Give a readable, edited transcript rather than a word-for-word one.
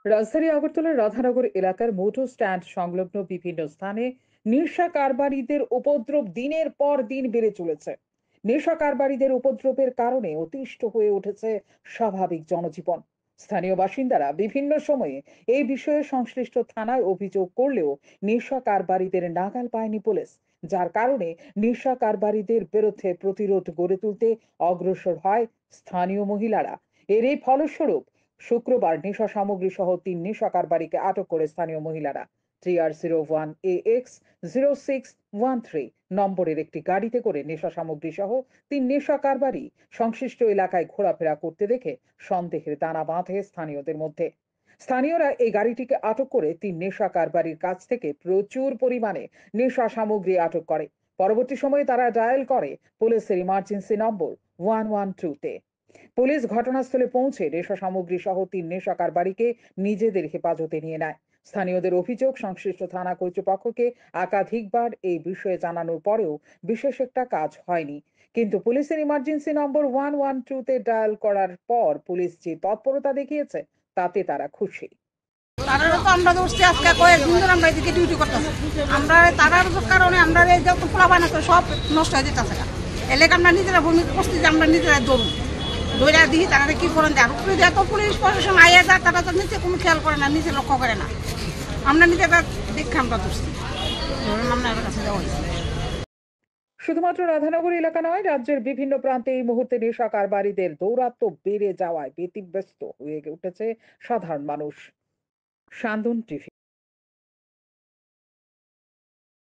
রাজধানী আগরতলার রাধানগর এলাকার মোটর স্ট্যান্ড সংলগ্ন বিভিন্ন স্থানে নেশা কারবারিদের উপদ্রব দিনের পর দিন বেড়ে চলেছে। নেশা কারবারিদের উপদ্রবের কারণে অতিষ্ঠ হয়ে উঠেছে স্বাভাবিক জনজীবন। স্থানীয় বাসিন্দারা বিভিন্ন সময়ে এই বিষয়ে সংশ্লিষ্ট থানায় অভিযোগ করলেও নেশা কারবারিদের নাগাল পায়নি পুলিশ, যার কারণে নেশা কারবারিদের বিরুদ্ধে প্রতিরোধ গড়ে তুলতে অগ্রসর হয় স্থানীয় মহিলারা। এর এই ফলস্বরূপ শুক্রবার নেশা সামগ্রী সহ ৩ নেশা কারবারিকে আটক করে স্থানীয় মহিলারা 3R01AX0613 নম্বরের একটি গাড়িতে করে নেশা সামগ্রী সহ ৩ নেশা কারবারি সংশ্লিষ্ট এলাকায় ঘোরাফেরা করতে দেখে সন্দেহের দানা বাঁধে স্থানীয়দের মধ্যে। স্থানীয়রা এই গাড়িটিকে আটক করে ৩ নেশা কারবারির কাছ থেকে প্রচুর পরিমাণে নেশা সামগ্রী আটক করে। পরবর্তী সময়ে তারা ডায়াল করে পুলিশের ইমার্জেন্সি নম্বর 112-তে। পুলিশ ঘটনাস্থলে পৌঁছে নেশা সামগ্রী সহ ৩ নেশা কারবারিকে নিজেদের হেফাজতে নিয়ে নেয়। স্থানীয়দের অভিযোগ, সংশ্লিষ্ট থানা কর্তৃপক্ষকে একাধিকবার এই বিষয়ে জানানোর পরেও বিশেষ একটা কাজ হয়নি। কিন্তু পুলিশের ইমার্জেন্সি নম্বর 112-তে ডায়াল করার পর পুলিশ যে তৎপরতা দেখিয়েছে তাতে তারা খুশি। তারারও তো আমরা ধরছি আজকে কয়েকদিন ধরে আমরা এদিকে ডিউটি করতেছি। আমরা তারার কারণে আমরা এই যে পোলা বানাতে সব নষ্ট হয়ে যেতেছে। এলাকা আমরা নিজেরা ভূমিকা করছি যে আমরা নিজেরা দৌড় দৌড়া দিই তারা কি করেন দেয় উপরে দেয় তো পুলিশ প্রশাসন আইয়া যায়, তারা তো নিচে কোনো খেয়াল করে না, নিচে লক্ষ্য করে না। আমরা নিজেরা দেখে আমরা ধরছি, ধরুন আমরা কাছে যাওয়া হয়েছে। শুধুমাত্র রাধানগর এলাকা নয়, রাজ্যের বিভিন্ন প্রান্তে এই মুহূর্তে নেশা কারবারিদের দৌরাত্ম্য বেড়ে যাওয়ায় ব্যতিব্যস্ত হয়ে উঠেছে সাধারণ মানুষ। সান্দন টিভি।